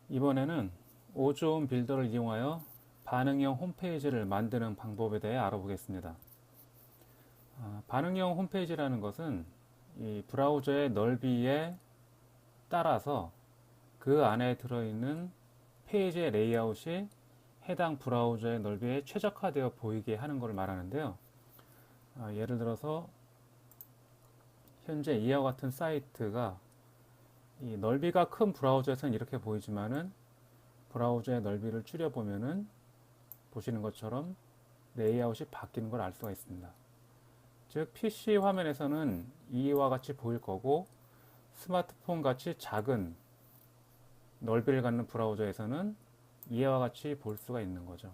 이번에는 오존 빌더를 이용하여 반응형 홈페이지를 만드는 방법에 대해 알아보겠습니다. 반응형 홈페이지라는 것은 이 브라우저의 넓이에 따라서 그 안에 들어있는 페이지의 레이아웃이 해당 브라우저의 넓이에 최적화되어 보이게 하는 것을 말하는데요. 예를 들어서 현재 이와 같은 사이트가 이 넓이가 큰 브라우저에서는 이렇게 보이지만은 브라우저의 넓이를 줄여보면은 보시는 것처럼 레이아웃이 바뀌는 걸 알 수가 있습니다. 즉 PC 화면에서는 이와 같이 보일 거고 스마트폰 같이 작은 넓이를 갖는 브라우저에서는 이와 같이 볼 수가 있는 거죠.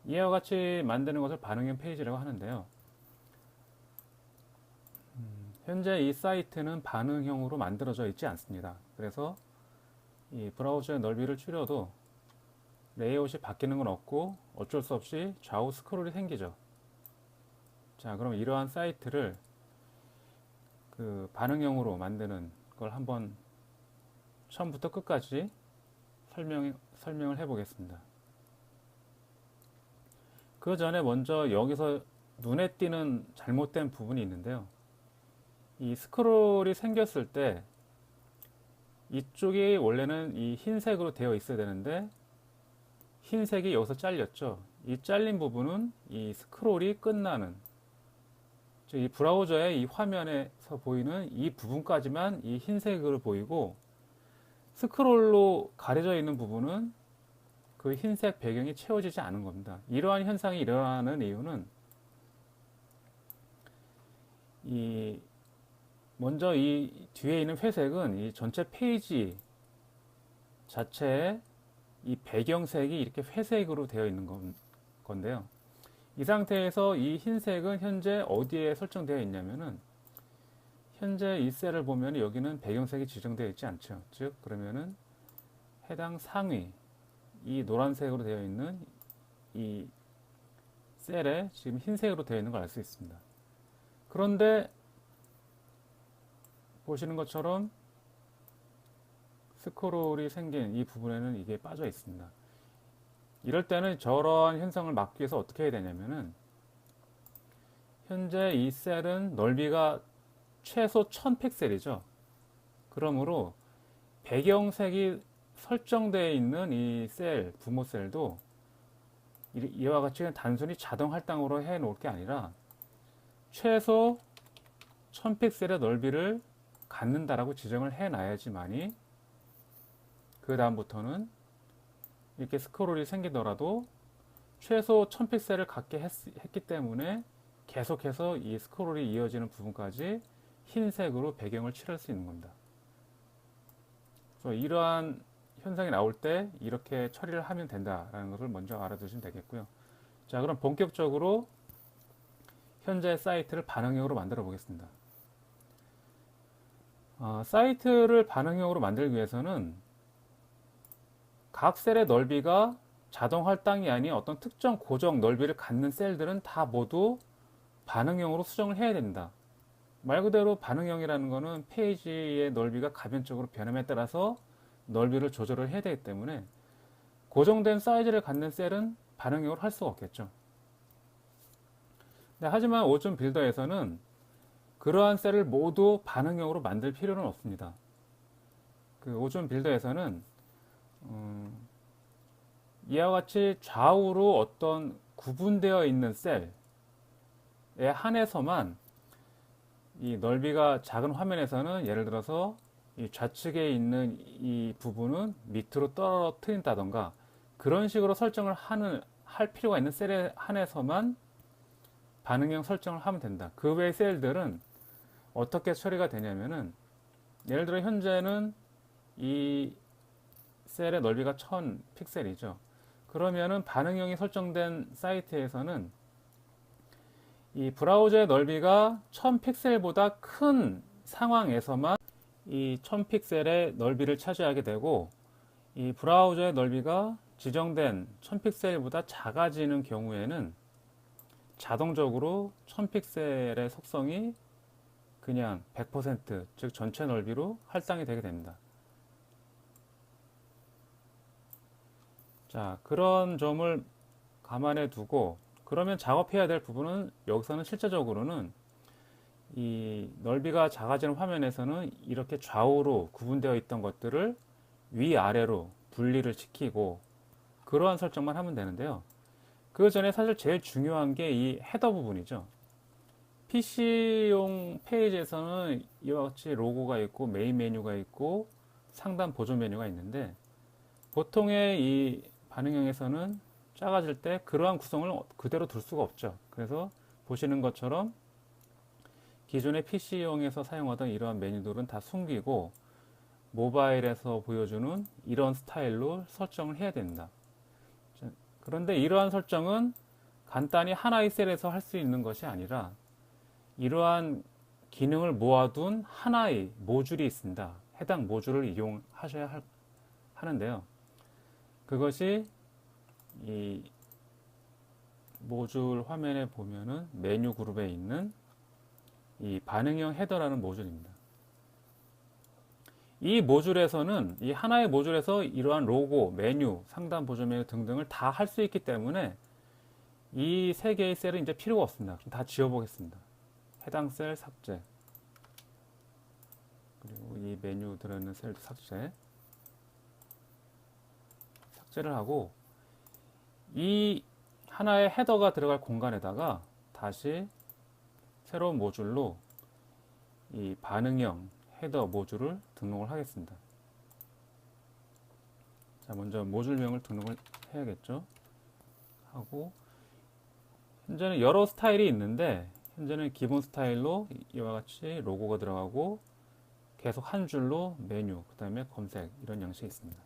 이와 같이 만드는 것을 반응형 페이지라고 하는데요. 현재 이 사이트는 반응형으로 만들어져 있지 않습니다. 그래서 이 브라우저의 넓이를 줄여도 레이아웃이 바뀌는 건 없고 어쩔 수 없이 좌우 스크롤이 생기죠. 자, 그럼 이러한 사이트를 그 반응형으로 만드는 걸 한번 처음부터 끝까지 설명을 해보겠습니다. 그 전에 먼저 여기서 눈에 띄는 잘못된 부분이 있는데요. 이 스크롤이 생겼을 때 이쪽이 원래는 이 흰색으로 되어 있어야 되는데 흰색이 여기서 잘렸죠. 이 잘린 부분은 이 스크롤이 끝나는, 즉 이 브라우저의 이 화면에서 보이는 이 부분까지만 이 흰색으로 보이고 스크롤로 가려져 있는 부분은 그 흰색 배경이 채워지지 않은 겁니다. 이러한 현상이 일어나는 이유는 이 먼저 이 뒤에 있는 회색은 이 전체 페이지 자체에 이 배경색이 이렇게 회색으로 되어 있는 건데요. 이 상태에서 이 흰색은 현재 어디에 설정되어 있냐면은 현재 이 셀을 보면 여기는 배경색이 지정되어 있지 않죠. 즉 그러면은 해당 상위 이 노란색으로 되어 있는 이 셀에 지금 흰색으로 되어 있는 걸 알 수 있습니다. 그런데 보시는 것처럼 스크롤이 생긴 이 부분에는 이게 빠져 있습니다. 이럴 때는 저러한 현상을 막기 위해서 어떻게 해야 되냐면은 현재 이 셀은 넓이가 최소 1000픽셀이죠. 그러므로 배경색이 설정되어 있는 이 셀, 부모 셀도 이와 같이 단순히 자동 할당으로 해 놓을 게 아니라 최소 1000픽셀의 넓이를 갖는다라고 지정을 해 놔야지만이 그 다음부터는 이렇게 스크롤이 생기더라도 최소 1000픽셀을 갖게 했기 때문에 계속해서 이 스크롤이 이어지는 부분까지 흰색으로 배경을 칠할 수 있는 겁니다. 그래서 이러한 현상이 나올 때 이렇게 처리를 하면 된다라는 것을 먼저 알아두시면 되겠고요. 자, 그럼 본격적으로 현재 사이트를 반응형으로 만들어 보겠습니다. 사이트를 반응형으로 만들기 위해서는 각 셀의 넓이가 자동 할당이 아닌 어떤 특정 고정 넓이를 갖는 셀들은 다 모두 반응형으로 수정을 해야 된다. 말 그대로 반응형이라는 것은 페이지의 넓이가 가변적으로 변함에 따라서 넓이를 조절을 해야 되기 때문에 고정된 사이즈를 갖는 셀은 반응형으로 할 수가 없겠죠. 하지만 오존 빌더에서는 그러한 셀을 모두 반응형으로 만들 필요는 없습니다. 그 오존 빌더에서는 이와 같이 좌우로 어떤 구분되어 있는 셀에 한해서만 이 넓이가 작은 화면에서는 예를 들어서 이 좌측에 있는 이 부분은 밑으로 떨어뜨린다던가 그런 식으로 설정을 할 필요가 있는 셀에 한해서만 반응형 설정을 하면 된다. 그 외의 셀들은 어떻게 처리가 되냐면은 예를 들어 현재는 이 셀의 넓이가 1000 픽셀이죠. 그러면은 반응형이 설정된 사이트에서는 이 브라우저의 넓이가 1000 픽셀보다 큰 상황에서만 이 1000 픽셀의 넓이를 차지하게 되고 이 브라우저의 넓이가 지정된 1000 픽셀보다 작아지는 경우에는 자동적으로 1000 픽셀의 속성이 그냥 100%, 즉 전체 넓이로 할당이 되게 됩니다. 자, 그런 점을 감안해 두고 그러면 작업해야 될 부분은 여기서는 실제적으로는 이 넓이가 작아지는 화면에서는 이렇게 좌우로 구분되어 있던 것들을 위아래로 분리를 시키고 그러한 설정만 하면 되는데요. 그 전에 사실 제일 중요한 게 이 헤더 부분이죠. PC용 페이지에서는 이와 같이 로고가 있고 메인 메뉴가 있고 상단 보조 메뉴가 있는데 보통의 이 반응형에서는 작아질 때 그러한 구성을 그대로 둘 수가 없죠. 그래서 보시는 것처럼 기존의 PC용에서 사용하던 이러한 메뉴들은 다 숨기고 모바일에서 보여주는 이런 스타일로 설정을 해야 된다. 그런데 이러한 설정은 간단히 하나의 셀에서 할 수 있는 것이 아니라 이러한 기능을 모아둔 하나의 모듈이 있습니다. 해당 모듈을 이용하셔야 하는데요. 그것이 이 모듈 화면에 보면은 메뉴 그룹에 있는 이 반응형 헤더라는 모듈입니다. 이 모듈에서는 이 하나의 모듈에서 이러한 로고, 메뉴, 상단 보조 메뉴 등등을 다 할 수 있기 때문에 이 세 개의 셀은 이제 필요가 없습니다. 그럼 다 지워보겠습니다. 해당 셀 삭제, 그리고 이 메뉴 들어있는 셀도 삭제를 하고 이 하나의 헤더가 들어갈 공간에다가 다시 새로운 모듈로 이 반응형 헤더 모듈을 등록을 하겠습니다. 자, 먼저 모듈명을 등록을 해야겠죠. 하고 현재는 여러 스타일이 있는데 현재는 기본 스타일로 이와 같이 로고가 들어가고 계속 한 줄로 메뉴, 그 다음에 검색 이런 양식이 있습니다.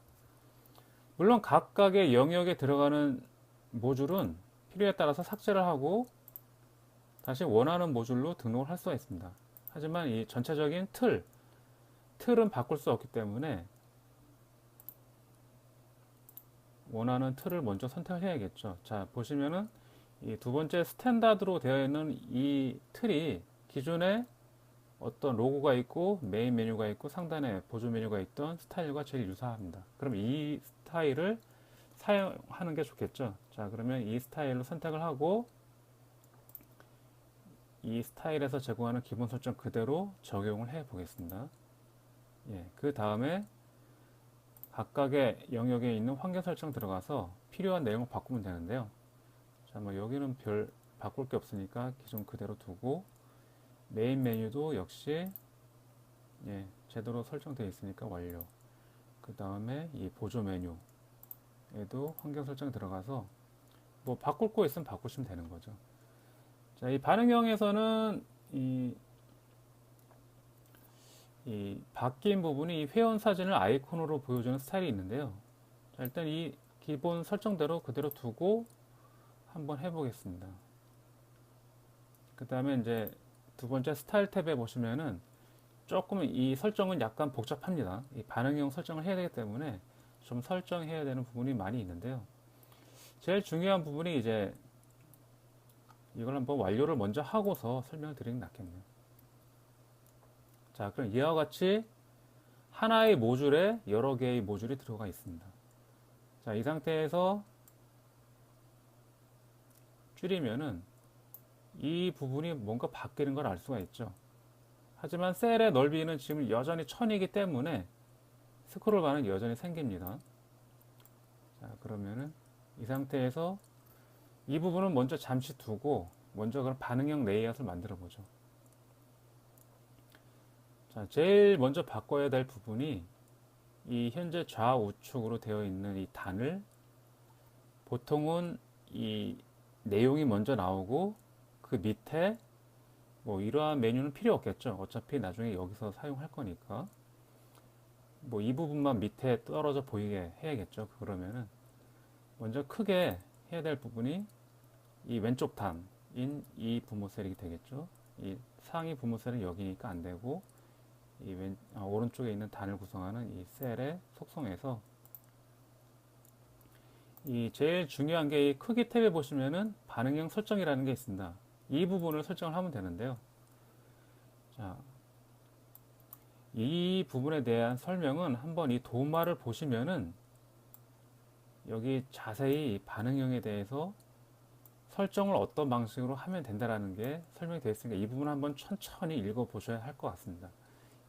물론 각각의 영역에 들어가는 모듈은 필요에 따라서 삭제를 하고 다시 원하는 모듈로 등록을 할 수가 있습니다. 하지만 이 전체적인 틀은 바꿀 수 없기 때문에 원하는 틀을 먼저 선택을 해야겠죠. 자, 보시면은 이 두 번째 스탠다드로 되어 있는 이 틀이 기존에 어떤 로고가 있고 메인 메뉴가 있고 상단에 보조 메뉴가 있던 스타일과 제일 유사합니다. 그럼 이 스타일을 사용하는 게 좋겠죠. 자, 그러면 이 스타일로 선택을 하고 이 스타일에서 제공하는 기본 설정 그대로 적용을 해 보겠습니다. 예, 그 다음에 각각의 영역에 있는 환경 설정 들어가서 필요한 내용을 바꾸면 되는데요. 자, 뭐 여기는 별 바꿀 게 없으니까 기존 그대로 두고 메인 메뉴도 역시 예, 제대로 설정되어 있으니까 완료. 그 다음에 이 보조 메뉴에도 환경 설정 들어가서 뭐 바꿀 거 있으면 바꾸시면 되는 거죠. 자, 이 반응형에서는 이 바뀐 부분이 이 회원 사진을 아이콘으로 보여주는 스타일이 있는데요. 자, 일단 이 기본 설정대로 그대로 두고 한번 해보겠습니다. 그 다음에 이제 두 번째 스타일 탭에 보시면은 조금 이 설정은 약간 복잡합니다. 이 반응형 설정을 해야 되기 때문에 좀 설정해야 되는 부분이 많이 있는데요. 제일 중요한 부분이 이제 이걸 한번 완료를 먼저 하고서 설명을 드리는 게 낫겠네요. 자, 그럼 이와 같이 하나의 모듈에 여러 개의 모듈이 들어가 있습니다. 자, 이 상태에서 줄이면은 이 부분이 뭔가 바뀌는 걸 알 수가 있죠. 하지만 셀의 넓이는 지금 여전히 1000이기 때문에 스크롤 바는 여전히 생깁니다. 자, 그러면은 이 상태에서 이 부분은 먼저 잠시 두고 먼저 그럼 반응형 레이아웃을 만들어 보죠. 자, 제일 먼저 바꿔야 될 부분이 이 현재 좌우측으로 되어 있는 이 단을 보통은 이 내용이 먼저 나오고 그 밑에 뭐 이러한 메뉴는 필요 없겠죠. 어차피 나중에 여기서 사용할 거니까 뭐 이 부분만 밑에 떨어져 보이게 해야겠죠. 그러면은 먼저 크게 해야 될 부분이 이 왼쪽 단인 이 부모셀이 되겠죠. 이 상위 부모셀은 여기니까 안 되고 이 오른쪽에 있는 단을 구성하는 이 셀의 속성에서 이 제일 중요한 게 이 크기 탭에 보시면은 반응형 설정이라는 게 있습니다. 이 부분을 설정을 하면 되는데요. 자, 이 부분에 대한 설명은 한번 이 도마를 보시면은 여기 자세히 이 반응형에 대해서 설정을 어떤 방식으로 하면 된다라는 게 설명이 되어 있으니까 이 부분 한번 천천히 읽어 보셔야 할 것 같습니다.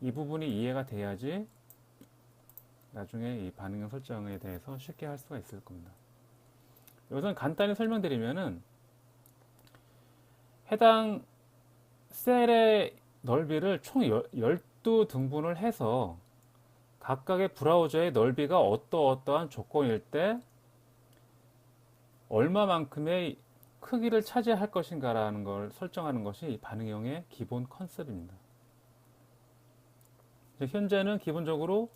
이 부분이 이해가 돼야지 나중에 이 반응형 설정에 대해서 쉽게 할 수가 있을 겁니다. 우선 간단히 설명드리면은 해당 셀의 넓이를 총 12등분을 해서 각각의 브라우저의 넓이가 어떠한 조건일 때 얼마만큼의 크기를 차지할 것인가라는 걸 설정하는 것이 이 반응형의 기본 컨셉입니다. 현재는 기본적으로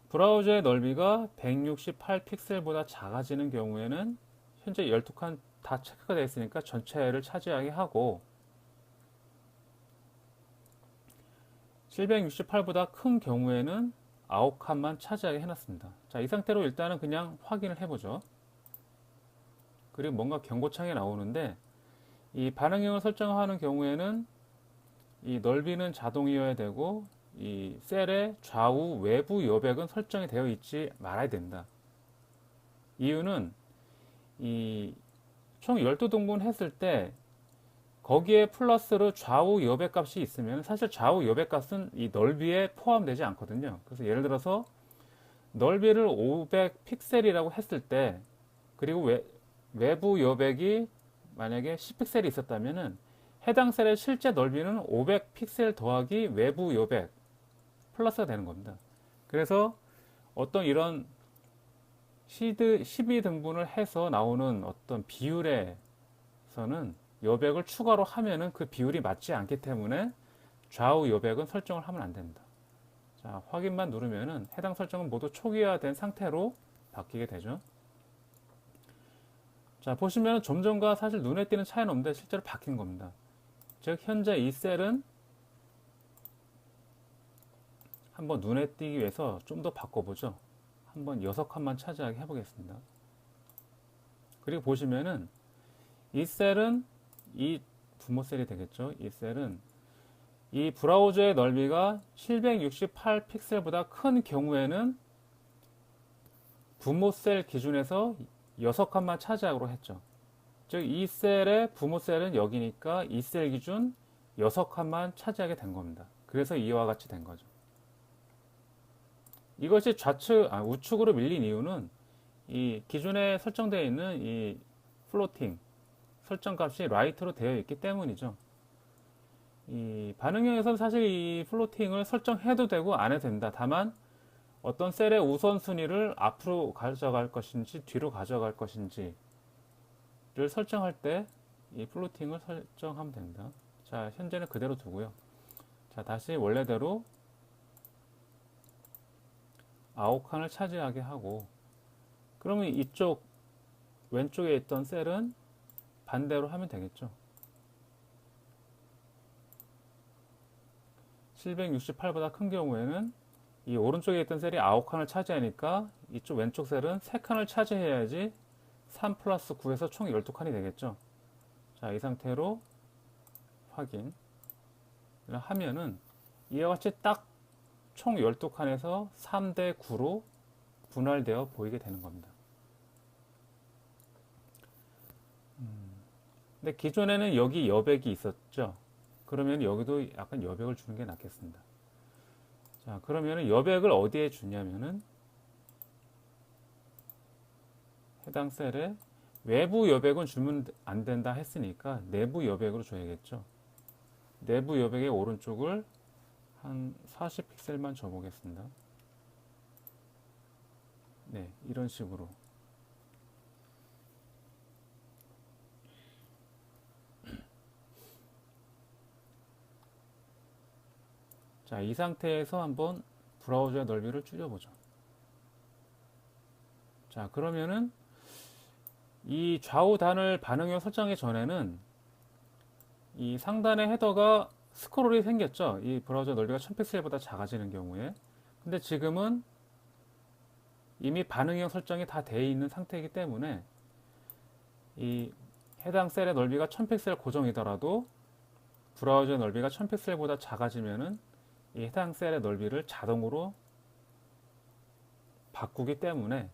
브라우저의 넓이가 168픽셀보다 작아지는 경우에는 현재 12칸 다 체크가 되어 있으니까 전체를 차지하게 하고 768보다 큰 경우에는 9칸만 차지하게 해놨습니다. 자, 이 상태로 일단은 그냥 확인을 해보죠. 그리고 뭔가 경고창이 나오는데 이 반응형을 설정하는 경우에는 이 넓이는 자동이어야 되고 이 셀의 좌우 외부 여백은 설정이 되어 있지 말아야 된다. 이유는 이 총 12등분 했을 때 거기에 플러스로 좌우 여백 값이 있으면 사실 좌우 여백 값은 이 넓이에 포함되지 않거든요. 그래서 예를 들어서 넓이를 500픽셀이라고 했을 때 그리고 외부 여백이 만약에 10픽셀이 있었다면은 해당 셀의 실제 넓이는 500픽셀 더하기 외부 여백 플러스가 되는 겁니다. 그래서 어떤 이런 12등분을 해서 나오는 어떤 비율에서는 여백을 추가로 하면은 그 비율이 맞지 않기 때문에 좌우 여백은 설정을 하면 안 됩니다. 자, 확인만 누르면은 해당 설정은 모두 초기화된 상태로 바뀌게 되죠. 자, 보시면 좀 전과 사실 눈에 띄는 차이는 없는데 실제로 바뀐 겁니다. 즉 현재 이 셀은 한번 눈에 띄기 위해서 좀 더 바꿔보죠. 한번 6칸만 차지하게 해보겠습니다. 그리고 보시면은 이 셀은 이 부모 셀이 되겠죠. 이 셀은 이 브라우저의 넓이가 768픽셀보다 큰 경우에는 부모 셀 기준에서 6칸만 차지하기로 했죠. 즉 이 셀의 부모 셀은 여기니까 이 셀 기준 6칸만 차지하게 된 겁니다. 그래서 이와 같이 된 거죠. 이것이 우측으로 밀린 이유는 이 기존에 설정되어 있는 이 플로팅 설정 값이 라이트로 되어 있기 때문이죠. 이 반응형에서는 사실 이 플로팅을 설정해도 되고 안 해도 된다. 다만 어떤 셀의 우선순위를 앞으로 가져갈 것인지 뒤로 가져갈 것인지를 설정할 때 이 플로팅을 설정하면 됩니다. 자, 현재는 그대로 두고요. 자, 다시 원래대로 9칸을 차지하게 하고 그러면 이쪽 왼쪽에 있던 셀은 반대로 하면 되겠죠. 768보다 큰 경우에는 이 오른쪽에 있던 셀이 9칸을 차지하니까 이쪽 왼쪽 셀은 3칸을 차지해야지 3 플러스 9에서 총 12칸이 되겠죠. 자, 이 상태로 확인을 하면은 이와 같이 딱 총 12칸에서 3대 9로 분할되어 보이게 되는 겁니다. 근데 기존에는 여기 여백이 있었죠. 그러면 여기도 약간 여백을 주는 게 낫겠습니다. 자, 그러면 여백을 어디에 주냐면은 해당 셀에 외부 여백은 주면 안 된다 했으니까 내부 여백으로 줘야겠죠. 내부 여백의 오른쪽을 한 40픽셀만 줘보겠습니다. 네, 이런 식으로. 자, 이 상태에서 한번 브라우저의 넓이를 줄여보죠. 자, 그러면은 이 좌우 단을 반응형 설정하기 전에는 이 상단의 헤더가 스크롤이 생겼죠. 이 브라우저 넓이가 1000픽셀보다 작아지는 경우에. 근데 지금은 이미 반응형 설정이 다 되어 있는 상태이기 때문에 이 해당 셀의 넓이가 1000픽셀 고정이더라도 브라우저 넓이가 1000픽셀보다 작아지면은 이 해당 셀의 넓이를 자동으로 바꾸기 때문에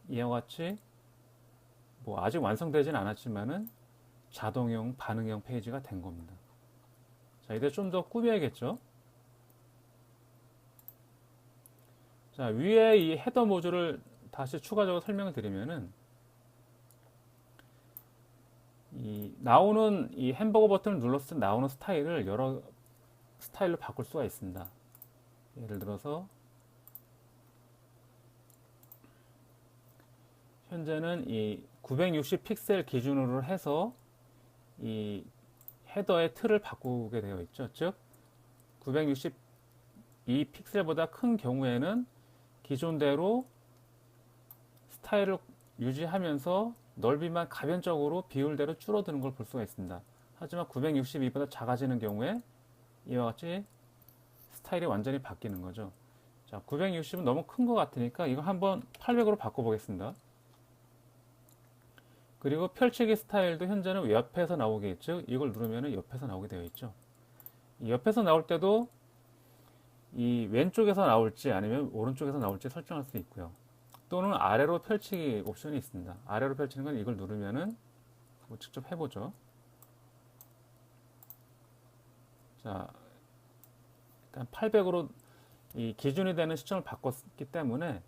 이와 같이 뭐 아직 완성되진 않았지만은 자동형 반응형 페이지가 된 겁니다. 자, 이제 좀 더 꾸며야겠죠. 자, 위에 이 헤더 모듈을 다시 추가적으로 설명을 드리면은 이 나오는 이 햄버거 버튼을 눌렀을 때 나오는 스타일을 여러 스타일로 바꿀 수가 있습니다. 예를 들어서 현재는 이 960 픽셀 기준으로 해서 이 헤더의 틀을 바꾸게 되어 있죠. 즉 962 픽셀보다 큰 경우에는 기존대로 스타일을 유지하면서 넓이만 가변적으로 비율대로 줄어드는 걸 볼 수가 있습니다. 하지만 962보다 작아지는 경우에 이와 같이 스타일이 완전히 바뀌는 거죠. 자, 960은 너무 큰 것 같으니까 이거 한번 800으로 바꿔보겠습니다. 그리고 펼치기 스타일도 현재는 옆에서 나오게, 즉 이걸 누르면 옆에서 나오게 되어 있죠. 이 옆에서 나올 때도 이 왼쪽에서 나올지 아니면 오른쪽에서 나올지 설정할 수 있고요. 또는 아래로 펼치기 옵션이 있습니다. 아래로 펼치는 건 이걸 누르면은 뭐 직접 해보죠. 자, 일단 800으로 이 기준이 되는 시점을 바꿨기 때문에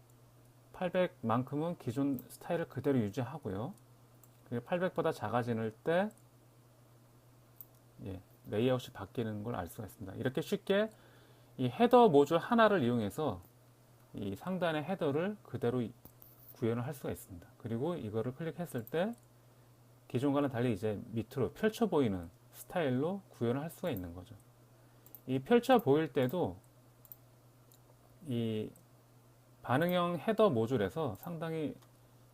800만큼은 기존 스타일을 그대로 유지하고요. 800보다 작아질 때 레이아웃이 바뀌는 걸 알 수가 있습니다. 이렇게 쉽게 이 헤더 모듈 하나를 이용해서 이 상단의 헤더를 그대로 구현을 할 수가 있습니다. 그리고 이거를 클릭했을 때 기존과는 달리 이제 밑으로 펼쳐 보이는 스타일로 구현을 할 수가 있는 거죠. 이 펼쳐 보일 때도 이 반응형 헤더 모듈에서 상당히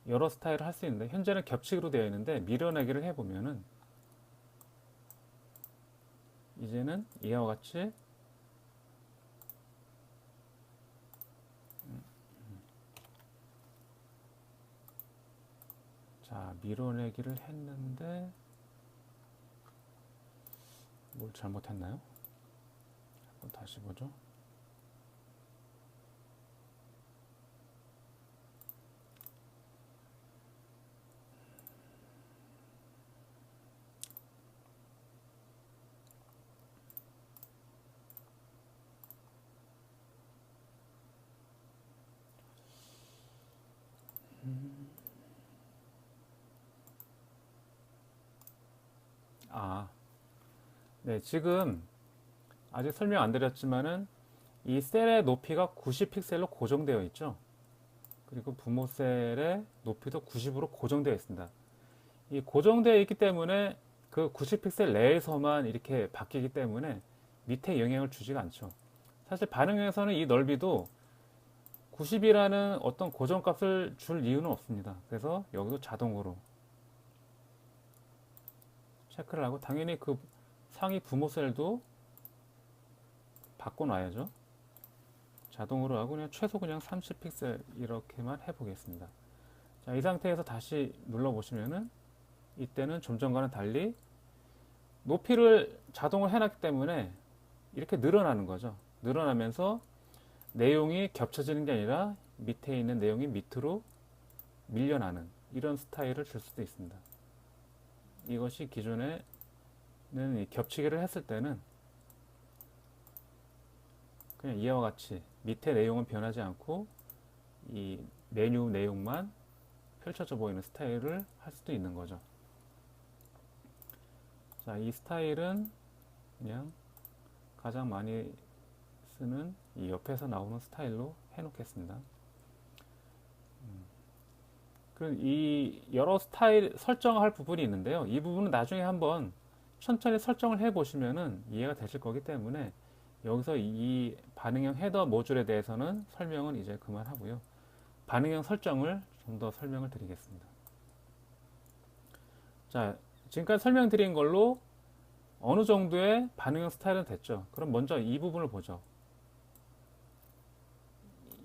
여러 스타일을 할 수 있는데 현재는 겹치기로 되어 있는데 밀어내기를 해보면은 이제는 이와 같이 자, 밀어내기를 했는데 뭘 잘못했나요? 한번 다시 보죠. 네, 지금 아직 설명 안 드렸지만은 이 셀의 높이가 90픽셀로 고정되어 있죠. 그리고 부모 셀의 높이도 90으로 고정되어 있습니다. 이 고정되어 있기 때문에 그 90픽셀 내에서만 이렇게 바뀌기 때문에 밑에 영향을 주지가 않죠. 사실 반응형에서는 이 넓이도 90이라는 어떤 고정값을 줄 이유는 없습니다. 그래서 여기도 자동으로 체크를 하고 당연히 그 상위 부모 셀도 바꿔놔야죠. 자동으로 하고 그냥 최소 그냥 30픽셀 이렇게만 해보겠습니다. 자, 이 상태에서 다시 눌러보시면은 이때는 좀 전과는 달리 높이를 자동으로 해놨기 때문에 이렇게 늘어나는 거죠. 늘어나면서 내용이 겹쳐지는 게 아니라 밑에 있는 내용이 밑으로 밀려나는 이런 스타일을 줄 수도 있습니다. 이것이 기존에는 겹치기를 했을 때는 그냥 이와 같이 밑에 내용은 변하지 않고 이 메뉴 내용만 펼쳐져 보이는 스타일을 할 수도 있는 거죠. 자, 이 스타일은 그냥 가장 많이 쓰는 이 옆에서 나오는 스타일로 해놓겠습니다. 그리고 이 여러 스타일 설정할 부분이 있는데요. 이 부분은 나중에 한번 천천히 설정을 해 보시면은 이해가 되실 거기 때문에 여기서 이 반응형 헤더 모듈에 대해서는 설명은 이제 그만하고요. 반응형 설정을 좀 더 설명을 드리겠습니다. 자, 지금까지 설명드린 걸로 어느 정도의 반응형 스타일은 됐죠. 그럼 먼저 이 부분을 보죠.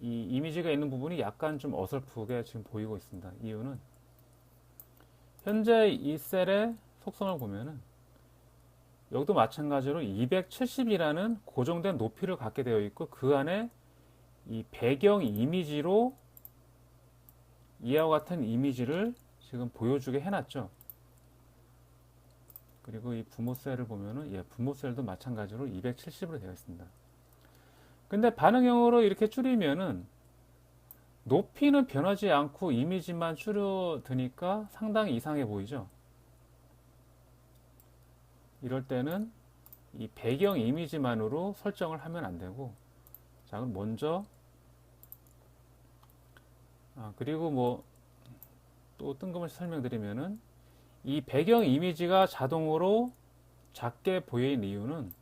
이 이미지가 있는 부분이 약간 좀 어설프게 지금 보이고 있습니다. 이유는 현재 이 셀의 속성을 보면은 여기도 마찬가지로 270이라는 고정된 높이를 갖게 되어 있고 그 안에 이 배경 이미지로 이와 같은 이미지를 지금 보여주게 해놨죠. 그리고 이 부모 셀을 보면은 부모 셀도 마찬가지로 270으로 되어 있습니다. 근데 반응형으로 이렇게 줄이면은 높이는 변하지 않고 이미지만 줄여드니까 상당히 이상해 보이죠. 이럴 때는 이 배경 이미지만으로 설정을 하면 안 되고, 자, 그럼 먼저 그리고 뭐 또 뜬금없이 설명드리면은 이 배경 이미지가 자동으로 작게 보이는 이유는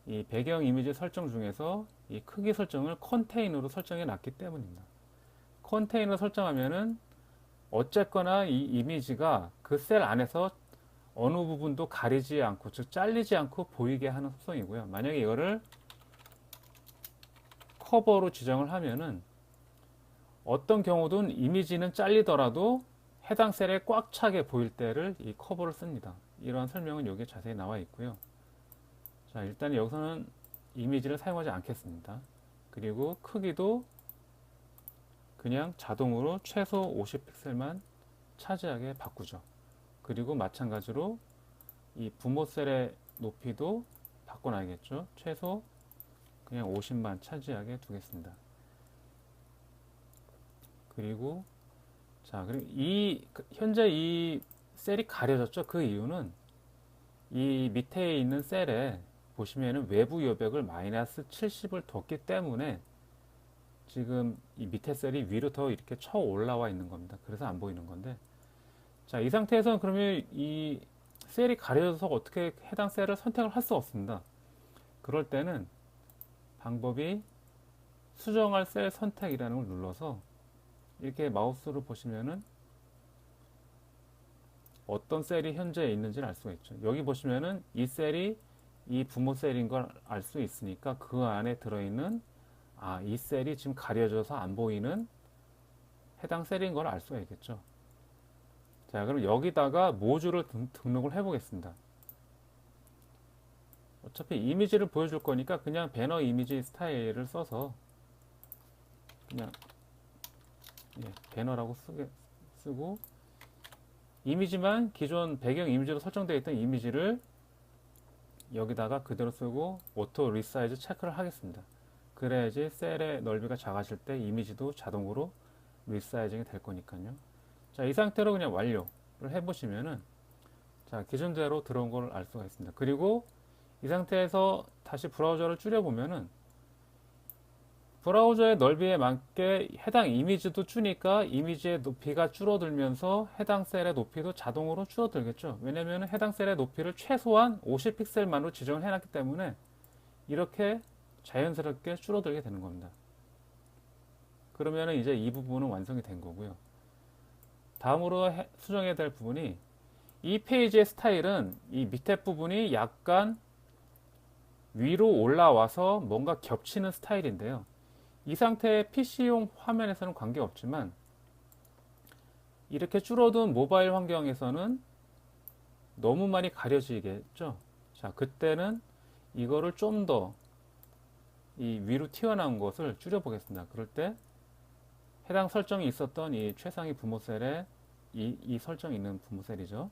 이 배경 이미지 설정 중에서 이 크기 설정을 컨테이너로 설정해 놨기 때문입니다. 컨테이너 설정하면은 어쨌거나 이 이미지가 그 셀 안에서 어느 부분도 가리지 않고, 즉 잘리지 않고 보이게 하는 속성이고요. 만약에 이거를 커버로 지정을 하면은 어떤 경우든 이미지는 잘리더라도 해당 셀에 꽉 차게 보일 때를 이 커버를 씁니다. 이러한 설명은 여기에 자세히 나와 있고요. 자, 일단 여기서는 이미지를 사용하지 않겠습니다. 그리고 크기도 그냥 자동으로 최소 50픽셀만 차지하게 바꾸죠. 그리고 마찬가지로 이 부모 셀의 높이도 바꿔놔야겠죠. 최소 그냥 50만 차지하게 두겠습니다. 그리고 자, 그리고 현재 이 셀이 가려졌죠. 그 이유는 이 밑에 있는 셀에 보시면은 외부 여백을 마이너스 70을 뒀기 때문에 지금 이 밑에 셀이 위로 더 이렇게 쳐 올라와 있는 겁니다. 그래서 안 보이는 건데, 자, 이 상태에서는 그러면 이 셀이 가려져서 어떻게 해당 셀을 선택을 할 수 없습니다. 그럴 때는 방법이 수정할 셀 선택이라는 걸 눌러서 이렇게 마우스로 보시면은 어떤 셀이 현재 있는지를 알 수가 있죠. 여기 보시면은 이 셀이 이 부모 셀인 걸 알 수 있으니까 그 안에 들어있는 이 셀이 지금 가려져서 안 보이는 해당 셀인 걸 알 수가 있겠죠. 자, 그럼 여기다가 모듈을 등록을 해 보겠습니다. 어차피 이미지를 보여줄 거니까 그냥 배너 이미지 스타일을 써서 그냥 배너라고 쓰고, 이미지만 기존 배경 이미지로 설정되어 있던 이미지를 여기다가 그대로 쓰고 오토 리사이즈 체크를 하겠습니다. 그래야지 셀의 넓이가 작아질 때 이미지도 자동으로 리사이징이 될 거니까요. 자, 이 상태로 그냥 완료를 해보시면은 자, 기존대로 들어온 걸 알 수가 있습니다. 그리고 이 상태에서 다시 브라우저를 줄여보면은 브라우저의 넓이에 맞게 해당 이미지도 주니까 이미지의 높이가 줄어들면서 해당 셀의 높이도 자동으로 줄어들겠죠. 왜냐하면 해당 셀의 높이를 최소한 50픽셀만으로 지정을 해놨기 때문에 이렇게 자연스럽게 줄어들게 되는 겁니다. 그러면 이제 이 부분은 완성이 된 거고요. 다음으로 수정해야 될 부분이, 이 페이지의 스타일은 이 밑에 부분이 약간 위로 올라와서 뭔가 겹치는 스타일인데요. 이 상태의 PC용 화면에서는 관계없지만 이렇게 줄어든 모바일 환경에서는 너무 많이 가려지겠죠. 자, 그때는 이거를 좀 더 이 위로 튀어나온 것을 줄여 보겠습니다. 그럴 때 해당 설정이 있었던 이 최상위 부모 셀에 이 설정이 있는 부모 셀이죠.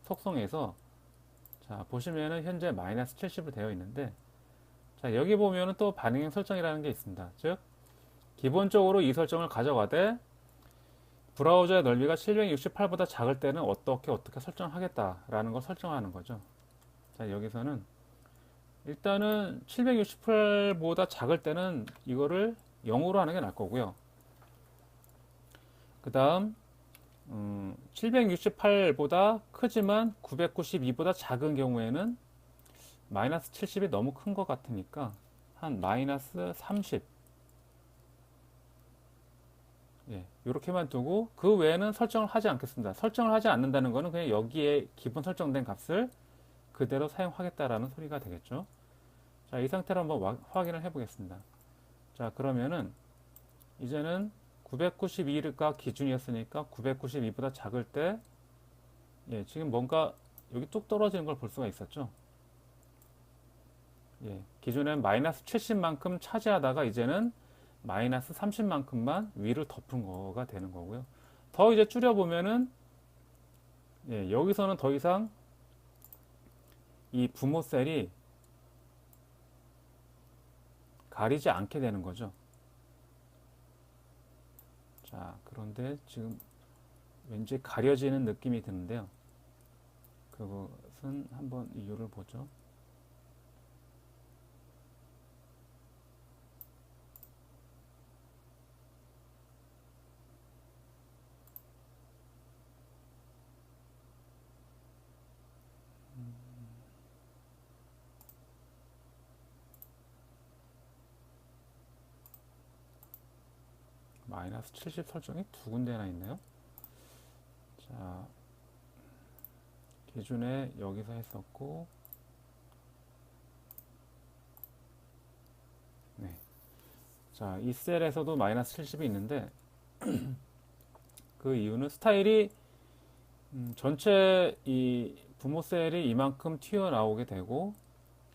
속성에서 자, 보시면은 현재 마이너스 70으로 되어 있는데, 자, 여기 보면은 또 반응형 설정이라는 게 있습니다. 즉, 기본적으로 이 설정을 가져가되 브라우저의 넓이가 768보다 작을 때는 어떻게 설정하겠다라는 걸 설정하는 거죠. 자, 여기서는 일단은 768보다 작을 때는 이거를 0으로 하는 게 나을 거고요. 그 다음 768보다 크지만 992보다 작은 경우에는 마이너스 70이 너무 큰 것 같으니까 한 마이너스 30, 이렇게만 두고 그 외에는 설정을 하지 않겠습니다. 설정을 하지 않는다는 것은 그냥 여기에 기본 설정된 값을 그대로 사용하겠다라는 소리가 되겠죠. 자, 이 상태로 한번 확인을 해 보겠습니다. 자, 그러면은 이제는 992가 기준이었으니까 992보다 작을 때 지금 뭔가 여기 뚝 떨어지는 걸 볼 수가 있었죠. 기존엔 마이너스 70만큼 차지하다가 이제는 마이너스 30만큼만 위를 덮은 거가 되는 거고요. 더 이제 줄여보면은 예, 여기서는 더 이상 이 부모 셀이 가리지 않게 되는 거죠. 자, 그런데 지금 왠지 가려지는 느낌이 드는데요. 그것은 한번 이유를 보죠. 마이너스 70 설정이 두 군데나 있네요. 자, 기존에 여기서 했었고, 네. 자, 이 셀에서도 마이너스 70이 있는데, 그 이유는 스타일이 전체 이 부모 셀이 이만큼 튀어나오게 되고,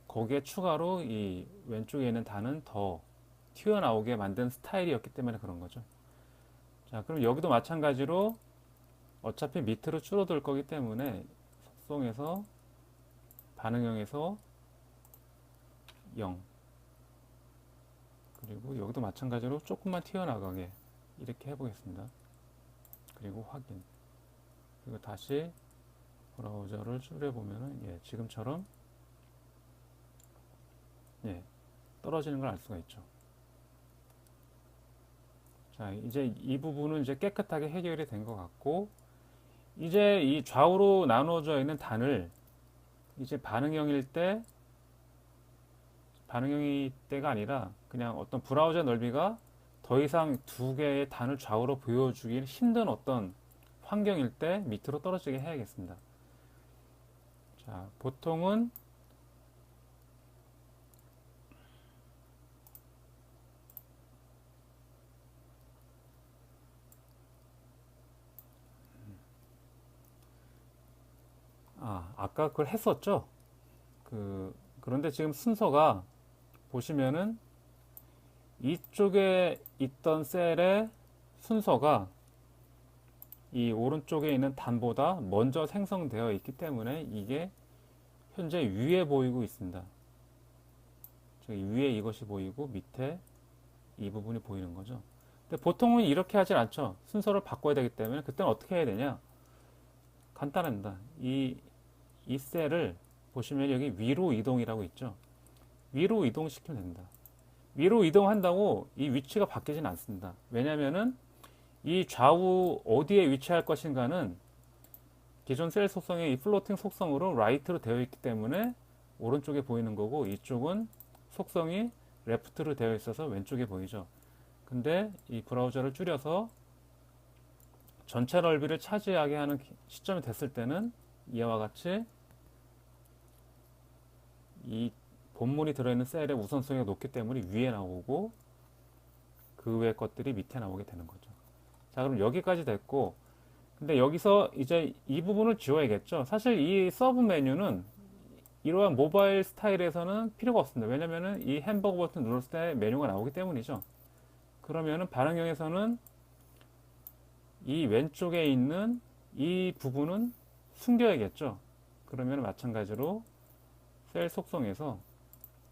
거기에 추가로 이 왼쪽에 있는 단은 더 튀어나오게 만든 스타일이었기 때문에 그런 거죠. 자, 그럼 여기도 마찬가지로 어차피 밑으로 줄어들 거기 때문에 속성에서 반응형에서 0, 그리고 여기도 마찬가지로 조금만 튀어나가게 이렇게 해보겠습니다. 그리고 확인. 그리고 다시 브라우저를 줄여보면은 예, 지금처럼 예, 떨어지는 걸 알 수가 있죠. 자, 이제 이 부분은 이제 깨끗하게 해결이 된 것 같고, 이제 이 좌우로 나눠져 있는 단을 이제 반응형이 때가 아니라 그냥 어떤 브라우저 넓이가 더 이상 두 개의 단을 좌우로 보여주기 힘든 어떤 환경일 때 밑으로 떨어지게 해야겠습니다. 자, 보통은 아까 그걸 했었죠. 그런데 지금 순서가 보시면은 이쪽에 있던 셀의 순서가 이 오른쪽에 있는 단보다 먼저 생성되어 있기 때문에 이게 현재 위에 보이고 있습니다. 저기 위에 이것이 보이고 밑에 이 부분이 보이는 거죠. 근데 보통은 이렇게 하진 않죠. 순서를 바꿔야 되기 때문에 그때는 어떻게 해야 되냐? 간단합니다. 이 셀을 보시면 여기 위로 이동이라고 있죠. 위로 이동시키면 됩니다. 위로 이동한다고 이 위치가 바뀌진 않습니다. 왜냐면은 이 좌우 어디에 위치할 것인가는 기존 셀 속성의 이 플로팅 속성으로 라이트로 되어 있기 때문에 오른쪽에 보이는 거고, 이쪽은 속성이 레프트로 되어 있어서 왼쪽에 보이죠. 근데 이 브라우저를 줄여서 전체 넓이를 차지하게 하는 시점이 됐을 때는 이와 같이 이 본문이 들어있는 셀의 우선순위가 높기 때문에 위에 나오고 그 외의 것들이 밑에 나오게 되는 거죠. 자, 그럼 여기까지 됐고, 근데 여기서 이제 이 부분을 지워야겠죠. 사실 이 서브 메뉴는 이러한 모바일 스타일에서는 필요가 없습니다. 왜냐면은 이 햄버거 버튼 눌렀을 때 메뉴가 나오기 때문이죠. 그러면은 반응형에서는 이 왼쪽에 있는 이 부분은 숨겨야겠죠. 그러면 마찬가지로 셀 속성에서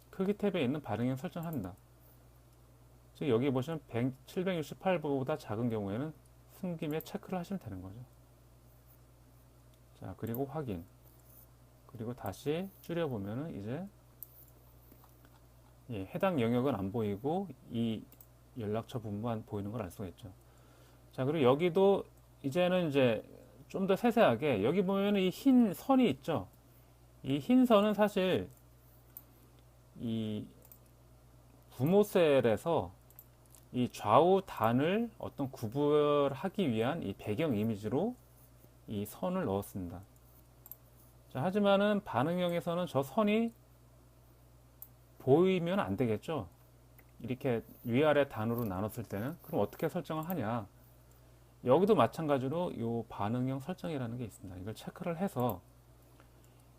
크기 탭에 있는 반응형 설정합니다. 즉 여기 보시면 768보다 작은 경우에는 숨김에 체크를 하시면 되는 거죠. 자, 그리고 확인. 그리고 다시 줄여보면은 이제 예, 해당 영역은 안 보이고 이 연락처 부분만 보이는 걸 알 수가 있죠. 자, 그리고 여기도 이제는 이제 좀 더 세세하게 여기 보면은 이 흰 선이 있죠. 이 흰 선은 사실 이 부모 셀에서 이 좌우 단을 어떤 구별하기 위한 이 배경 이미지로 이 선을 넣었습니다. 자, 하지만은 반응형에서는 저 선이 보이면 안 되겠죠. 이렇게 위아래 단으로 나눴을 때는 그럼 어떻게 설정을 하냐? 여기도 마찬가지로 이 반응형 설정이라는 게 있습니다. 이걸 체크를 해서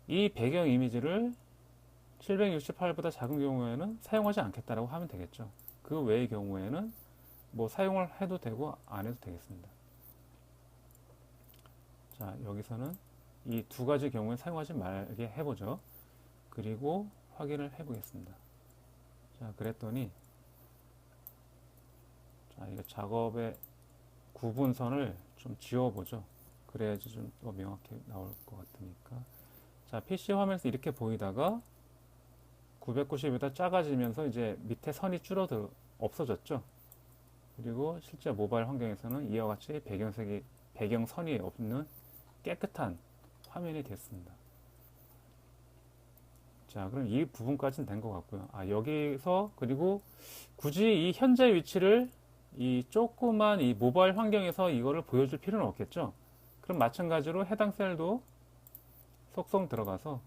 이 배경 이미지를 768보다 작은 경우에는 사용하지 않겠다라고 하면 되겠죠. 그 외의 경우에는 뭐 사용을 해도 되고 안 해도 되겠습니다. 자, 여기서는 이 두 가지 경우에 사용하지 말게 해보죠. 그리고 확인을 해보겠습니다. 자, 그랬더니 자, 이거 작업의 구분선을 좀 지워보죠. 그래야지 좀 더 명확히 나올 것 같으니까. 자, PC 화면에서 이렇게 보이다가 990보다 작아지면서 이제 밑에 선이 줄어들 없어졌죠. 그리고 실제 모바일 환경에서는 이와 같이 배경선이 없는 깨끗한 화면이 됐습니다. 자, 그럼 이 부분까지는 된 것 같고요. 아, 여기서 그리고 굳이 이 현재 위치를 이 조그만 이 모바일 환경에서 이거를 보여줄 필요는 없겠죠. 그럼 마찬가지로 해당 셀도 속성 들어가서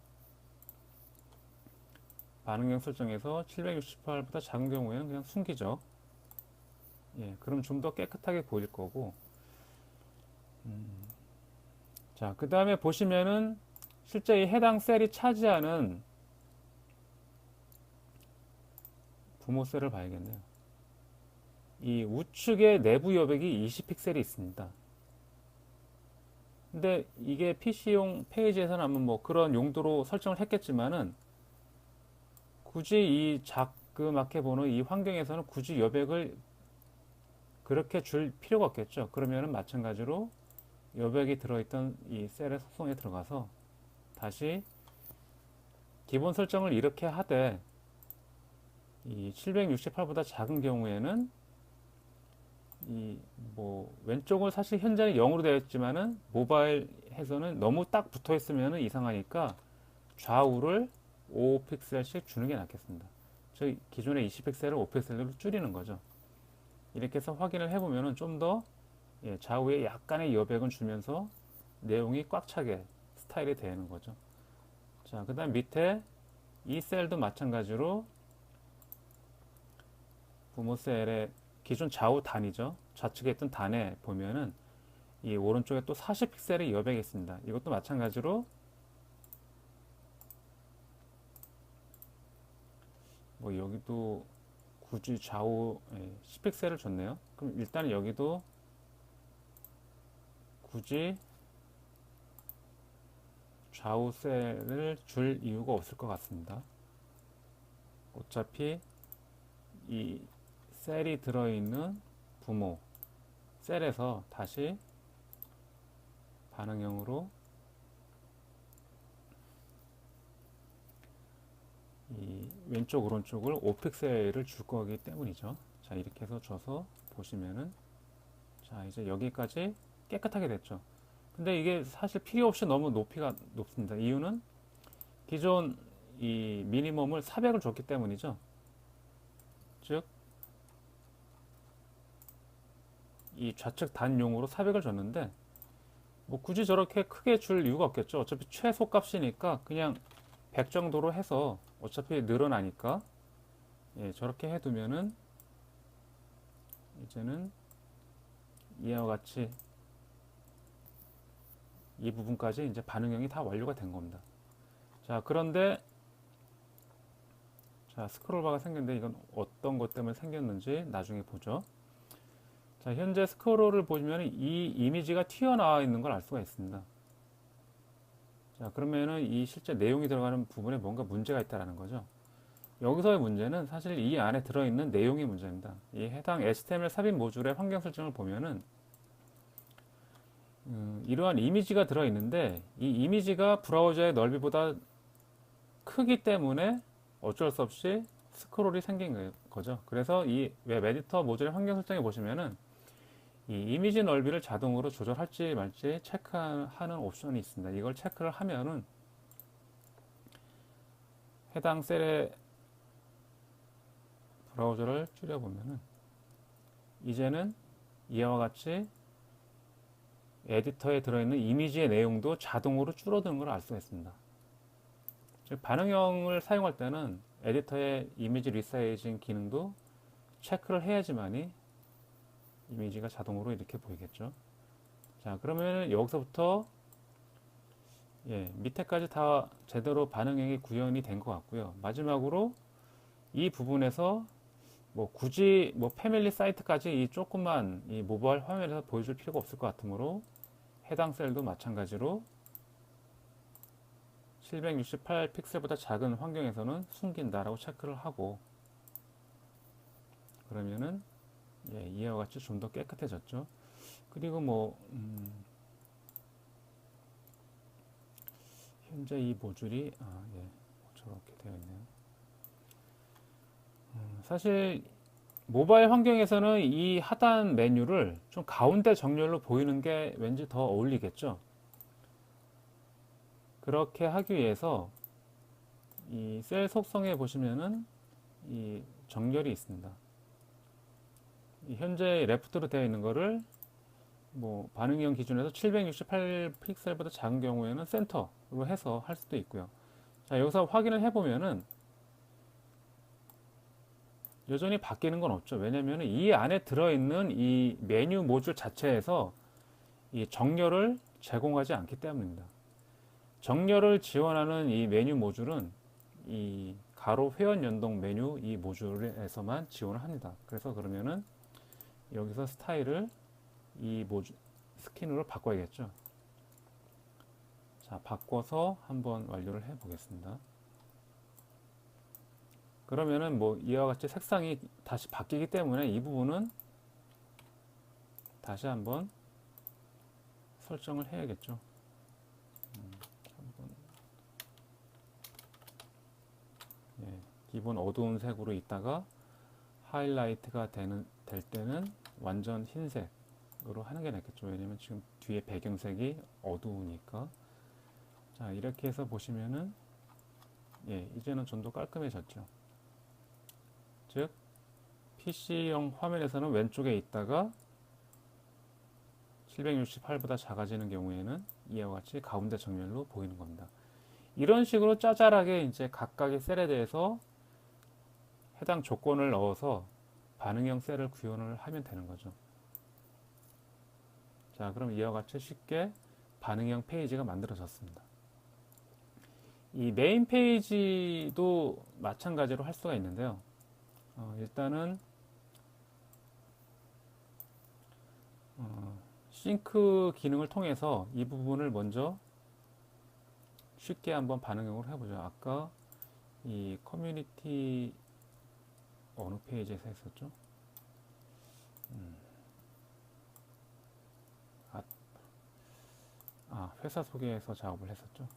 반응형 설정에서 768보다 작은 경우에는 그냥 숨기죠. 예, 그럼 좀 더 깨끗하게 보일 거고. 자, 그 다음에 보시면은 실제 이 해당 셀이 차지하는 부모 셀을 봐야겠네요. 이 우측에 내부 여백이 20픽셀이 있습니다. 근데 이게 PC용 페이지에서는 아마 뭐 그런 용도로 설정을 했겠지만은 굳이 이 자그맣게 보는 이 환경에서는 굳이 여백을 그렇게 줄 필요가 없겠죠. 그러면은 마찬가지로 여백이 들어있던 이 셀의 속성에 들어가서 다시 기본 설정을 이렇게 하되 이 768보다 작은 경우에는 이 뭐 왼쪽은 사실 현재는 0으로 되어 있지만은 모바일에서는 너무 딱 붙어 있으면 이상하니까 좌우를 5픽셀씩 주는 게 낫겠습니다. 즉 기존의 20픽셀을 5픽셀로 줄이는 거죠. 이렇게 해서 확인을 해보면은 좀 더 좌우에 약간의 여백은 주면서 내용이 꽉 차게 스타일이 되는 거죠. 자, 그 다음 밑에 이 셀도 마찬가지로 부모 셀의 기존 좌우 단이죠. 좌측에 있던 단에 보면은 이 오른쪽에 또 40픽셀의 여백이 있습니다. 이것도 마찬가지로 뭐 여기도 굳이 좌우 10픽셀을 줬네요. 그럼 일단 여기도 굳이 좌우 셀을 줄 이유가 없을 것 같습니다. 어차피 이 셀이 들어있는 부모 셀에서 다시 반응형으로 이 왼쪽 오른쪽을 5픽셀을 줄 거기 때문이죠. 자, 이렇게 해서 줘서 보시면은 자, 이제 여기까지 깨끗하게 됐죠. 근데 이게 사실 필요 없이 너무 높이가 높습니다. 이유는 기존 이 미니멈을 400을 줬기 때문이죠. 즉 이 좌측 단용으로 400을 줬는데 뭐 굳이 저렇게 크게 줄 이유가 없겠죠. 어차피 최소 값이니까 그냥 100 정도로 해서 어차피 늘어나니까 저렇게 해두면은 이제는 이와 같이 이 부분까지 이제 반응형이 다 완료가 된 겁니다. 자, 그런데 자, 스크롤바가 생겼는데 이건 어떤 것 때문에 생겼는지 나중에 보죠. 자, 현재 스크롤을 보시면 이 이미지가 튀어나와 있는 걸 알 수가 있습니다. 자, 그러면은 이 실제 내용이 들어가는 부분에 뭔가 문제가 있다라는 거죠. 여기서의 문제는 사실 이 안에 들어있는 내용이 문제입니다. 이 해당 HTML 삽입 모듈의 환경 설정을 보면은 이러한 이미지가 들어있는데 이 이미지가 브라우저의 넓이보다 크기 때문에 어쩔 수 없이 스크롤이 생긴 거죠. 그래서 이 웹 에디터 모듈의 환경 설정에 보시면은 이 이미지 넓이를 자동으로 조절할지 말지 체크하는 옵션이 있습니다. 이걸 체크를 하면은 해당 셀의 브라우저를 줄여보면은 이제는 이와 같이 에디터에 들어있는 이미지의 내용도 자동으로 줄어드는 걸 알 수가 있습니다. 즉 반응형을 사용할 때는 에디터의 이미지 리사이징 기능도 체크를 해야지만이 이미지가 자동으로 이렇게 보이겠죠. 자, 그러면 여기서부터 밑에까지 다 제대로 반응형이 구현이 된 것 같고요. 마지막으로 이 부분에서 뭐 굳이 뭐 패밀리 사이트까지 이 조그만 이 모바일 화면에서 보여줄 필요가 없을 것 같으므로 해당 셀도 마찬가지로 768 픽셀보다 작은 환경에서는 숨긴다라고 체크를 하고, 그러면은 예, 이와 같이 좀 더 깨끗해졌죠. 그리고 뭐 현재 이 모듈이 예, 저렇게 되어 있네요. 사실 모바일 환경에서는 이 하단 메뉴를 좀 가운데 정렬로 보이는 게 왠지 더 어울리겠죠. 그렇게 하기 위해서 이 셀 속성에 보시면은 이 정렬이 있습니다. 이 현재 레프트로 되어 있는 거를 뭐 반응형 기준에서 768 픽셀보다 작은 경우에는 센터로 해서 할 수도 있고요. 자, 여기서 확인을 해보면은 여전히 바뀌는 건 없죠. 왜냐면 이 안에 들어있는 이 메뉴 모듈 자체에서 이 정렬을 제공하지 않기 때문입니다. 정렬을 지원하는 이 메뉴 모듈은 이 가로 회원 연동 메뉴 이 모듈에서만 지원을 합니다. 그래서 그러면은 여기서 스타일을 이 모듈 스킨으로 바꿔야겠죠. 자, 바꿔서 한번 완료를 해 보겠습니다. 그러면은 뭐 이와 같이 색상이 다시 바뀌기 때문에 이 부분은 다시 한번 설정을 해야겠죠. 예, 기본 어두운 색으로 있다가 하이라이트가 될 때는 완전 흰색으로 하는 게 낫겠죠. 왜냐면 지금 뒤에 배경색이 어두우니까. 자, 이렇게 해서 보시면은 예, 이제는 좀 더 깔끔해졌죠. 즉 PC용 화면에서는 왼쪽에 있다가 768보다 작아지는 경우에는 이와 같이 가운데 정렬로 보이는 겁니다. 이런 식으로 짜잘하게 이제 각각의 셀에 대해서 해당 조건을 넣어서 반응형 셀을 구현을 하면 되는 거죠. 자, 그럼 이와 같이 쉽게 반응형 페이지가 만들어졌습니다. 이 메인 페이지도 마찬가지로 할 수가 있는데요. 일단은 싱크 기능을 통해서 이 부분을 먼저 쉽게 한번 반응형으로 해보죠. 아까 이 커뮤니티 어느 페이지에서 했었죠? 회사 소개에서 작업을 했었죠.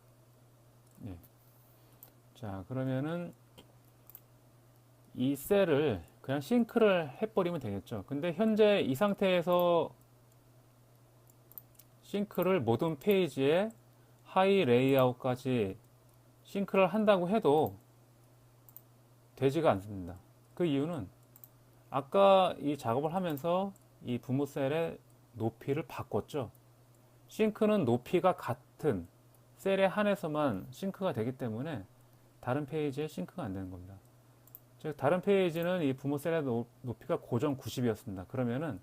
예. 자, 그러면은 이 셀을 그냥 싱크를 해버리면 되겠죠. 근데 현재 이 상태에서 싱크를 모든 페이지에 하이 레이아웃까지 싱크를 한다고 해도 되지가 않습니다. 그 이유는 아까 이 작업을 하면서 이 부모 셀의 높이를 바꿨죠. 싱크는 높이가 같은 셀에 한해서만 싱크가 되기 때문에 다른 페이지에 싱크가 안 되는 겁니다. 즉 다른 페이지는 이 부모 셀의 높이가 고정 90이었습니다. 그러면은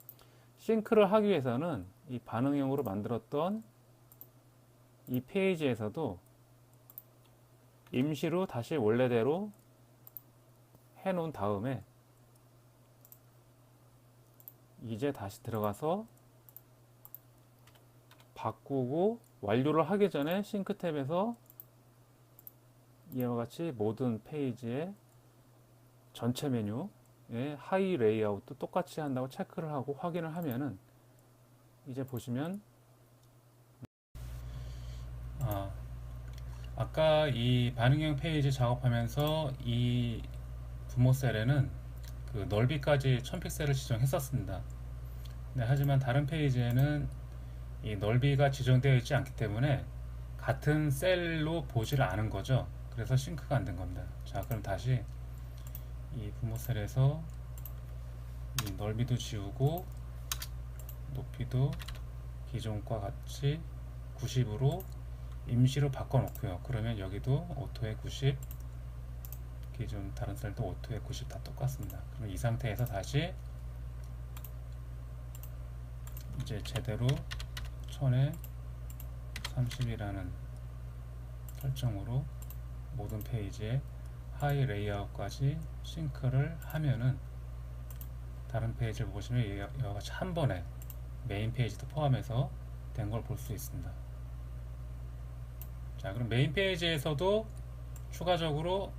싱크를 하기 위해서는 이 반응형으로 만들었던 이 페이지에서도 임시로 다시 원래대로 해놓은 다음에 이제 다시 들어가서 바꾸고 완료를 하기 전에 싱크 탭에서 이와 같이 모든 페이지의 전체 메뉴에 하이 레이아웃도 똑같이 한다고 체크를 하고 확인을 하면은 이제 보시면 아까 이 반응형 페이지 작업하면서 이 부모 셀에는 그 넓이까지 1000픽셀을 지정했었습니다. 네, 하지만 다른 페이지에는 이 넓이가 지정되어 있지 않기 때문에 같은 셀로 보지를 않은 거죠. 그래서 싱크가 안 된 겁니다. 자, 그럼 다시 이 부모 셀에서 이 넓이도 지우고 높이도 기존과 같이 90으로 임시로 바꿔 놓고요. 그러면 여기도 오토에 90, 기존 다른 셀도 오토에 90 다 똑같습니다. 그럼 이 상태에서 다시 이제 제대로 1000에 30이라는 설정으로 모든 페이지에 하이 레이아웃까지 싱크를 하면은 다른 페이지를 보시면 이와 같이 한 번에 메인 페이지도 포함해서 된 걸 볼 수 있습니다. 자, 그럼 메인 페이지에서도 추가적으로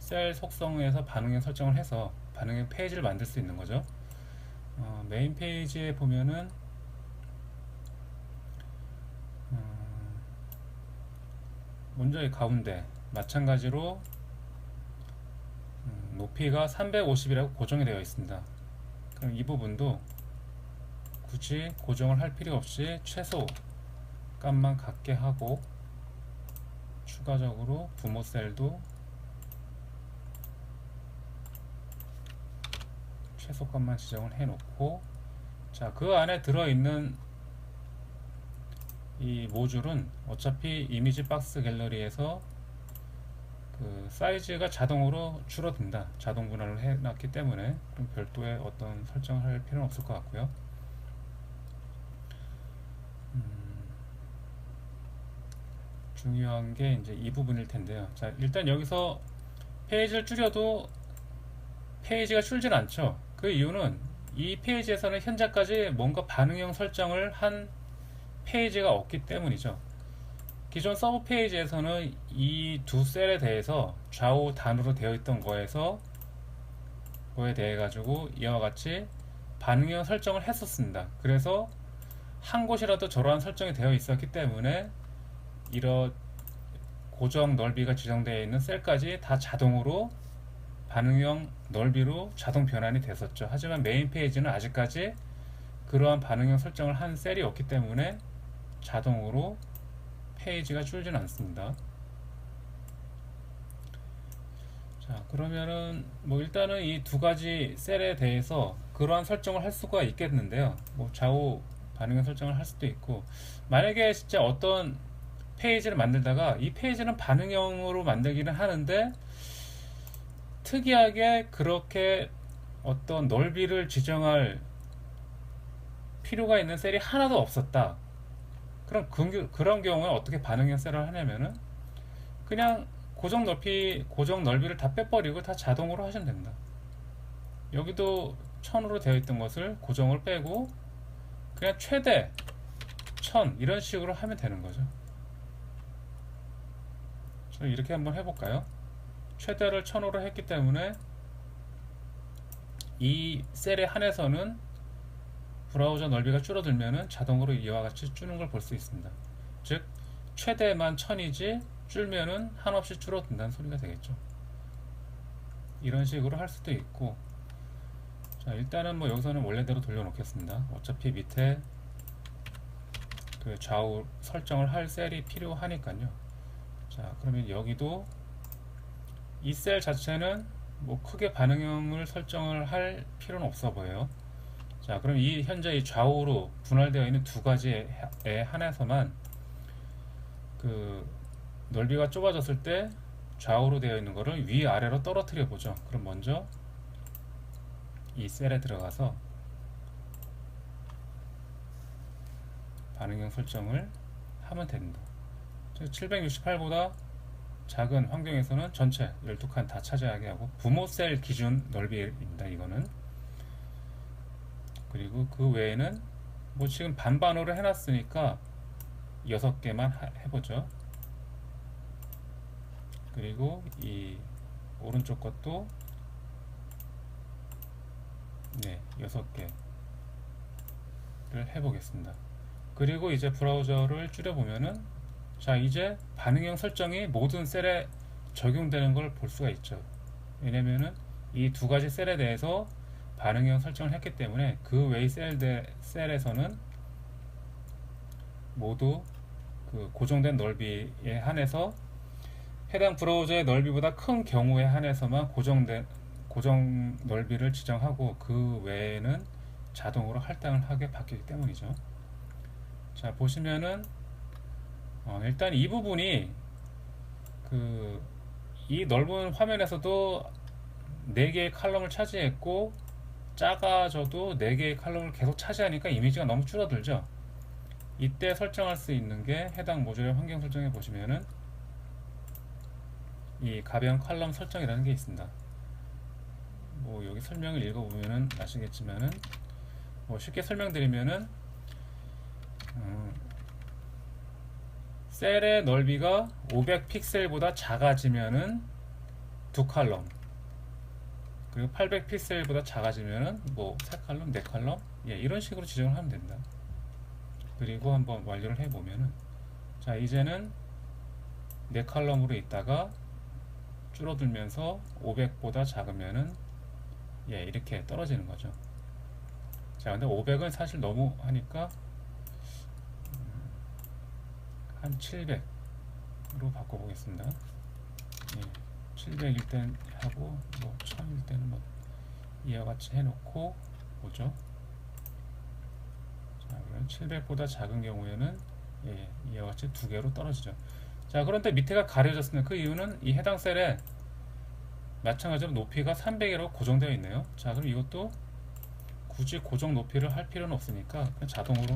셀 속성에서 반응형 설정을 해서 반응형 페이지를 만들 수 있는 거죠. 메인 페이지에 보면은 먼저 이 가운데 마찬가지로 높이가 350이라고 고정이 되어 있습니다. 그럼 이 부분도 굳이 고정을 할 필요 없이 최소 값만 갖게 하고, 추가적으로 부모 셀도 최소 값만 지정을 해 놓고, 자, 그 안에 들어있는 이 모듈은 어차피 이미지 박스 갤러리에서 그 사이즈가 자동으로 줄어든다. 자동 분할을 해 놨기 때문에 그럼 별도의 어떤 설정을 할 필요는 없을 것 같고요. 중요한 게 이제 이 부분일 텐데요. 자, 일단 여기서 페이지를 줄여도 페이지가 줄진 않죠. 그 이유는 이 페이지에서는 현재까지 뭔가 반응형 설정을 한 페이지가 없기 때문이죠. 기존 서브 페이지에서는 이 두 셀에 대해서 좌우 단으로 되어 있던 거에 대해 가지고 이와 같이 반응형 설정을 했었습니다. 그래서 한 곳이라도 저러한 설정이 되어 있었기 때문에 이런 고정 넓이가 지정되어 있는 셀까지 다 자동으로 반응형 넓이로 자동 변환이 됐었죠. 하지만 메인 페이지는 아직까지 그러한 반응형 설정을 한 셀이 없기 때문에 자동으로 페이지가 줄지는 않습니다. 자, 그러면은 뭐 일단은 이 두 가지 셀에 대해서 그러한 설정을 할 수가 있겠는데요. 뭐 좌우 반응형 설정을 할 수도 있고, 만약에 진짜 어떤 페이지를 만들다가 이 페이지는 반응형으로 만들기는 하는데 특이하게 그렇게 어떤 넓이를 지정할 필요가 있는 셀이 하나도 없었다. 그럼 그런 경우에 어떻게 반응형 셀을 하냐면은 그냥 고정 넓이를 다 빼버리고 다 자동으로 하시면 됩니다. 여기도 1000으로 되어 있던 것을 고정을 빼고 그냥 최대 1000 이런 식으로 하면 되는 거죠. 이렇게 한번 해볼까요? 최대를 1000으로 했기 때문에 이 셀에 한해서는 브라우저 넓이가 줄어들면은 자동으로 이와 같이 줄는 걸 볼 수 있습니다. 즉 최대만 1000이지 줄면은 한없이 줄어든다는 소리가 되겠죠. 이런 식으로 할 수도 있고, 자, 일단은 뭐 여기서는 원래대로 돌려놓겠습니다. 어차피 밑에 그 좌우 설정을 할 셀이 필요하니까요. 자, 그러면 여기도 이 셀 자체는 뭐 크게 반응형을 설정을 할 필요는 없어 보여요. 자, 그럼 현재 이 좌우로 분할되어 있는 두 가지에 한해서만 그 넓이가 좁아졌을 때 좌우로 되어 있는 거를 위아래로 떨어뜨려 보죠. 그럼 먼저 이 셀에 들어가서 반응형 설정을 하면 됩니다. 768보다 작은 환경에서는 전체 12칸 다 차지하게 하고, 부모 셀 기준 넓이입니다. 이거는. 그리고 그 외에는 뭐 지금 반반으로 해놨으니까 6개만 해보죠. 그리고 이 오른쪽 것도 6개를 해보겠습니다. 그리고 이제 브라우저를 줄여보면은, 자, 이제 반응형 설정이 모든 셀에 적용되는 걸 볼 수가 있죠. 왜냐면은 이 두 가지 셀에 대해서 반응형 설정을 했기 때문에 그 외의 셀에서는 모두 그 고정된 넓이에 한해서 해당 브라우저의 넓이보다 큰 경우에 한해서만 고정 넓이를 지정하고 그 외에는 자동으로 할당을 하게 바뀌기 때문이죠. 자, 보시면은 일단 이 부분이 이 넓은 화면에서도 4개의 칼럼을 차지했고, 작아져도 4개의 칼럼을 계속 차지하니까 이미지가 너무 줄어들죠. 이때 설정할 수 있는 게 해당 모듈의 환경 설정에 보시면은 이 가변 칼럼 설정이라는 게 있습니다. 뭐 여기 설명을 읽어보면은 아시겠지만은 뭐 쉽게 설명드리면은 셀의 넓이가 500 픽셀보다 작아지면은 두 칼럼, 그리고 800 픽셀보다 작아지면은 뭐 세 칼럼, 네 칼럼, 예, 이런 식으로 지정을 하면 된다. 그리고 한번 완료를 해보면은, 자, 이제는 네 칼럼으로 있다가 줄어들면서 500보다 작으면은, 예, 이렇게 떨어지는 거죠. 자, 근데 500은 사실 너무 하니까 한 700으로 바꿔보겠습니다. 예, 700일 땐 하고 뭐 1000일 때는 뭐 이와 같이 해놓고 보죠. 자, 그럼 700보다 작은 경우에는, 예, 이와 같이 두 개로 떨어지죠. 자, 그런데 밑에가 가려졌습니다. 그 이유는 이 해당 셀에 마찬가지로 높이가 300이라고 고정되어 있네요. 자, 그럼 이것도 굳이 고정 높이를 할 필요는 없으니까 그냥 자동으로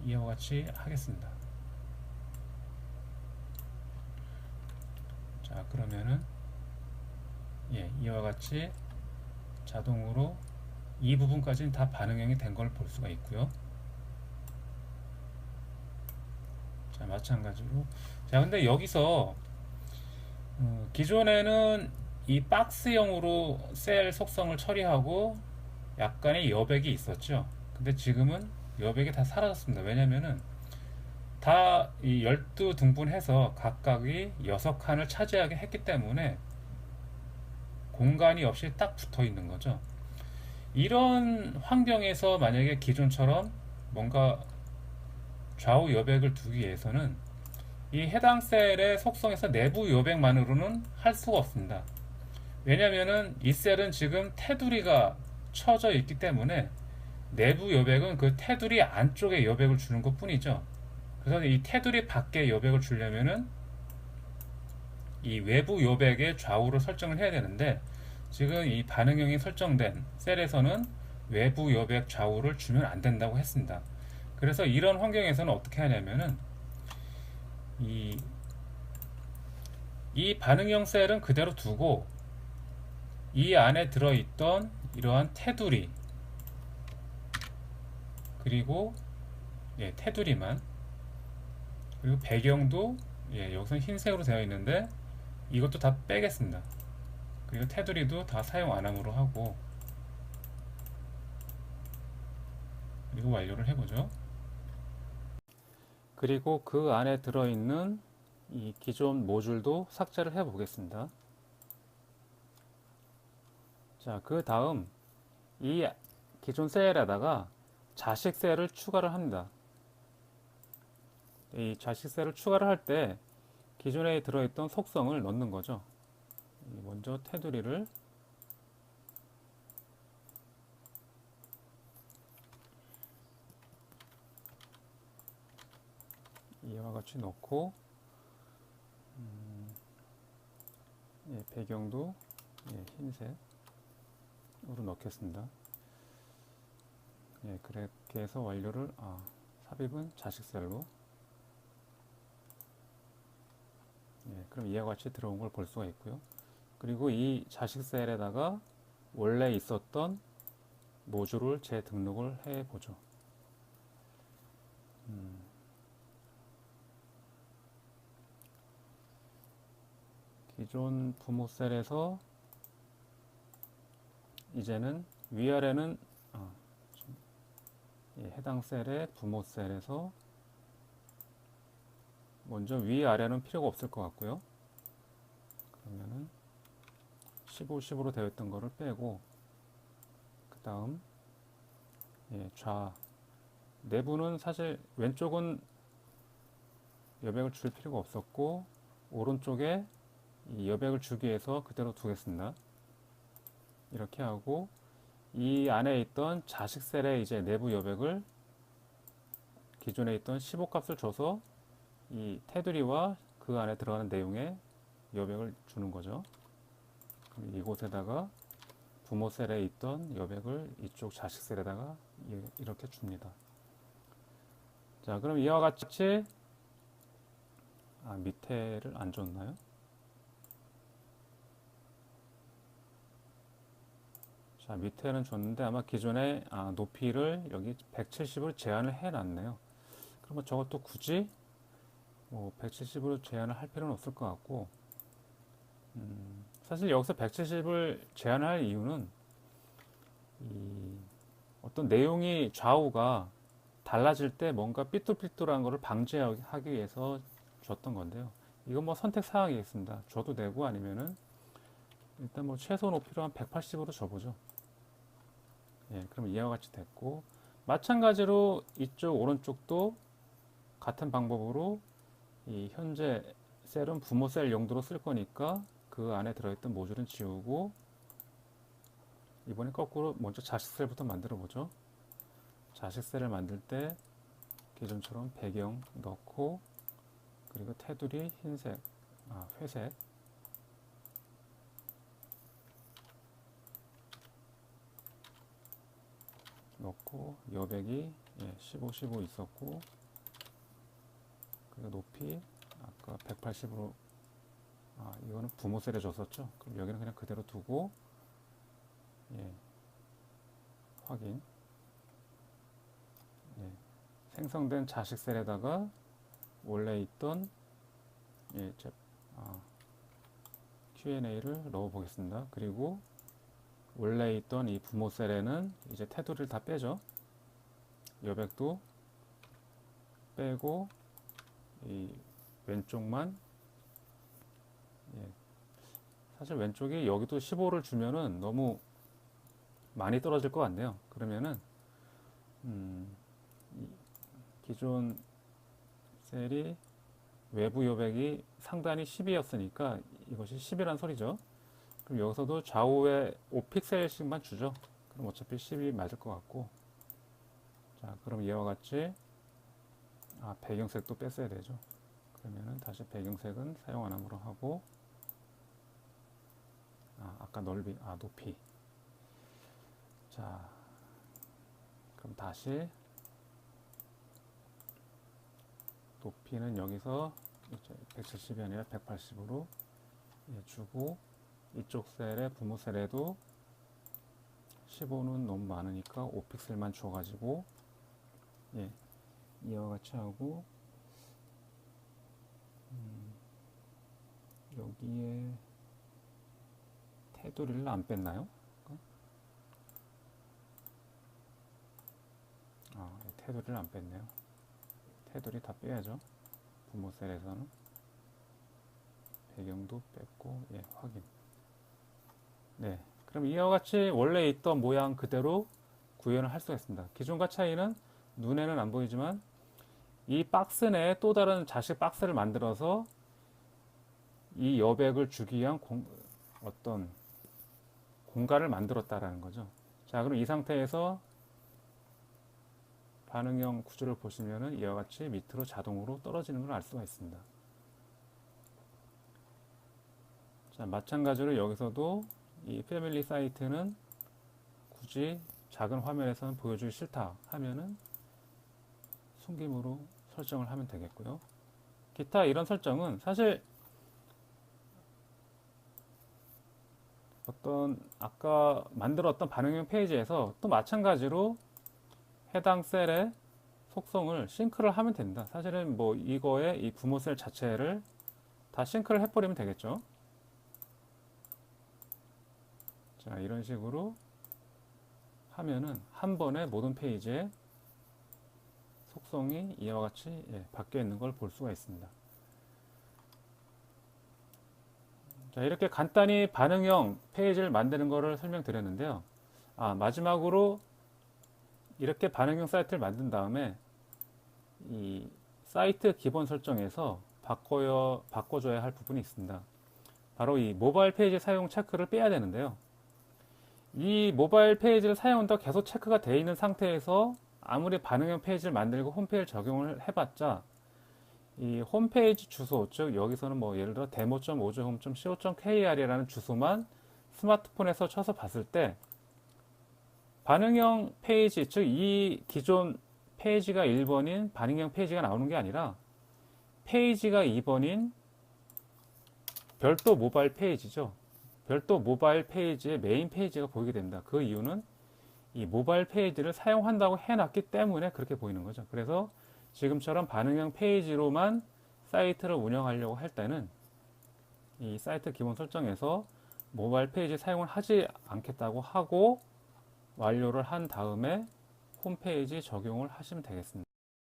이와 같이 하겠습니다. 자, 그러면은, 예, 이와 같이 자동으로 이 부분까지는 다 반응형이 된 걸 볼 수가 있고요. 자, 마찬가지로, 자, 근데 여기서 기존에는 이 박스형으로 셀 속성을 처리하고 약간의 여백이 있었죠. 근데 지금은 여백이 다 사라졌습니다. 왜냐면은 다 이 12등분해서 각각이 6칸을 차지하게 했기 때문에 공간이 없이 딱 붙어 있는 거죠. 이런 환경에서 만약에 기존처럼 뭔가 좌우 여백을 두기 위해서는 이 해당 셀의 속성에서 내부 여백만으로는 할 수가 없습니다. 왜냐면은 이 셀은 지금 테두리가 쳐져 있기 때문에 내부 여백은 그 테두리 안쪽에 여백을 주는 것 뿐이죠. 그래서 이 테두리 밖에 여백을 주려면은 이 외부 여백의 좌우를 설정을 해야 되는데, 지금 이 반응형이 설정된 셀에서는 외부 여백 좌우를 주면 안 된다고 했습니다. 그래서 이런 환경에서는 어떻게 하냐면은 이, 이 반응형 셀은 그대로 두고 이 안에 들어있던 이러한 테두리, 그리고, 예, 테두리만, 그리고 배경도, 예, 여기서 흰색으로 되어 있는데 이것도 다 빼겠습니다. 그리고 테두리도 다 사용 안 함으로 하고, 그리고 완료를 해보죠. 그리고 그 안에 들어있는 이 기존 모듈도 삭제를 해 보겠습니다. 자, 그 다음 이 기존 셀에다가 자식 셀을 추가를 합니다. 이 자식 셀을 추가를 할 때 기존에 들어있던 속성을 넣는 거죠. 먼저 테두리를 이와 같이 넣고, 예, 배경도, 예, 흰색으로 넣겠습니다. 예, 그렇게 해서 완료를, 삽입은 자식 셀로, 예, 그럼 이와 같이 들어온 걸 볼 수가 있고요. 그리고 이 자식 셀에다가 원래 있었던 모듈을 재등록을 해 보죠. 기존 부모 셀에서 이제는 위아래는, 예, 해당 셀의 부모 셀에서 먼저 위아래는 필요가 없을 것 같고요. 그러면은 15, 10으로 되어 있던 거를 빼고, 그 다음, 예, 내부는 사실 왼쪽은 여백을 줄 필요가 없었고 오른쪽에 이 여백을 주기 위해서 그대로 두겠습니다. 이렇게 하고 이 안에 있던 자식 셀의 이제 내부 여백을 기존에 있던 15 값을 줘서 이 테두리와 그 안에 들어가는 내용에 여백을 주는 거죠. 그럼 이곳에다가 부모 셀에 있던 여백을 이쪽 자식 셀에다가 이렇게 줍니다. 자, 그럼 이와 같이, 밑에를 안 줬나요? 자, 밑에는 줬는데 아마 기존에 높이를 여기 170으로 제한을 해 놨네요. 그러면 저것도 굳이 뭐 170으로 제한을 할 필요는 없을 것 같고, 사실 여기서 170을 제한할 이유는 이 어떤 내용이 좌우가 달라질 때 뭔가 삐뚤삐뚤한 거를 방지하기 위해서 줬던 건데요. 이건 뭐 선택 사항이겠습니다. 줘도 되고 아니면은 일단 뭐 최소 높이로 한 180으로 줘보죠. 예, 그럼 이와 같이 됐고, 마찬가지로 이쪽 오른쪽도 같은 방법으로 이 현재 셀은 부모 셀 용도로 쓸 거니까 그 안에 들어있던 모듈은 지우고, 이번에 거꾸로 먼저 자식 셀부터 만들어 보죠. 자식 셀을 만들 때 기존처럼 배경 넣고, 그리고 테두리 흰색, 회색, 넣고, 여백이 15, 15 있었고, 그리고 높이 아까 180으로, 이거는 부모 셀에 줬었죠. 그럼 여기는 그냥 그대로 두고, 확인. 생성된 자식 셀에다가 원래 있던 Q&A를 넣어 보겠습니다. 그리고 원래 있던 이 부모 셀에는 이제 테두리를 다 빼죠. 여백도 빼고 이 왼쪽만, 사실 왼쪽이 여기도 15를 주면은 너무 많이 떨어질 것 같네요. 그러면은 기존 셀이 외부 여백이 상단이 10이었으니까 이것이 10이란 소리죠. 그럼 여기서도 좌우에 5픽셀씩만 주죠. 그럼 어차피 10이 맞을 것 같고, 자, 그럼 이와 같이 배경색도 뺐어야 되죠. 그러면은 다시 배경색은 사용 안 함으로 하고, 아까 넓이, 높이. 자, 그럼 다시 높이는 여기서 170이 아니라 180으로 주고, 이쪽 셀에 부모 셀에도 15는 너무 많으니까 5픽셀만 줘가지고 이와 같이 하고, 여기에 테두리를 안 뺐나요? 테두리를 안 뺐네요. 테두리 다 빼야죠. 부모 셀에서는 배경도 뺐고, 확인. 네, 그럼 이와 같이 원래 있던 모양 그대로 구현을 할 수가 있습니다. 기존과 차이는 눈에는 안 보이지만 이 박스 내에 또 다른 자식 박스를 만들어서 이 여백을 주기 위한 어떤 공간을 만들었다라는 거죠. 자, 그럼 이 상태에서 반응형 구조를 보시면은 이와 같이 밑으로 자동으로 떨어지는 걸 알 수가 있습니다. 자, 마찬가지로 여기서도 이 패밀리 사이트는 굳이 작은 화면에서는 보여주기 싫다 하면은 숨김으로 설정을 하면 되겠고요. 기타 이런 설정은 사실 아까 만들었던 반응형 페이지에서 또 마찬가지로 해당 셀의 속성을 싱크를 하면 된다. 사실은 뭐 이거에 이 부모 셀 자체를 다 싱크를 해버리면 되겠죠. 자, 이런 식으로 하면은 한 번에 모든 페이지에 속성이 이와 같이 바뀌어 있는 걸 볼 수가 있습니다. 자, 이렇게 간단히 반응형 페이지를 만드는 것을 설명드렸는데요. 마지막으로 이렇게 반응형 사이트를 만든 다음에 이 사이트 기본 설정에서 바꿔줘야 할 부분이 있습니다. 바로 이 모바일 페이지 사용 체크를 빼야 되는데요. 이 모바일 페이지를 사용한다고 계속 체크가 되어 있는 상태에서 아무리 반응형 페이지를 만들고 홈페이지를 적용을 해봤자 이 홈페이지 주소, 즉 여기서는 뭐 예를 들어 demo.ozohome.co.kr이라는 주소만 스마트폰에서 쳐서 봤을 때 반응형 페이지, 즉 이 기존 페이지가 1번인 반응형 페이지가 나오는 게 아니라 페이지가 2번인 별도 모바일 페이지죠. 별도 모바일 페이지에 메인 페이지가 보이게 됩니다. 그 이유는 이 모바일 페이지를 사용한다고 해놨기 때문에 그렇게 보이는 거죠. 그래서 지금처럼 반응형 페이지로만 사이트를 운영하려고 할 때는 이 사이트 기본 설정에서 모바일 페이지 사용을 하지 않겠다고 하고 완료를 한 다음에 홈페이지 적용을 하시면 되겠습니다.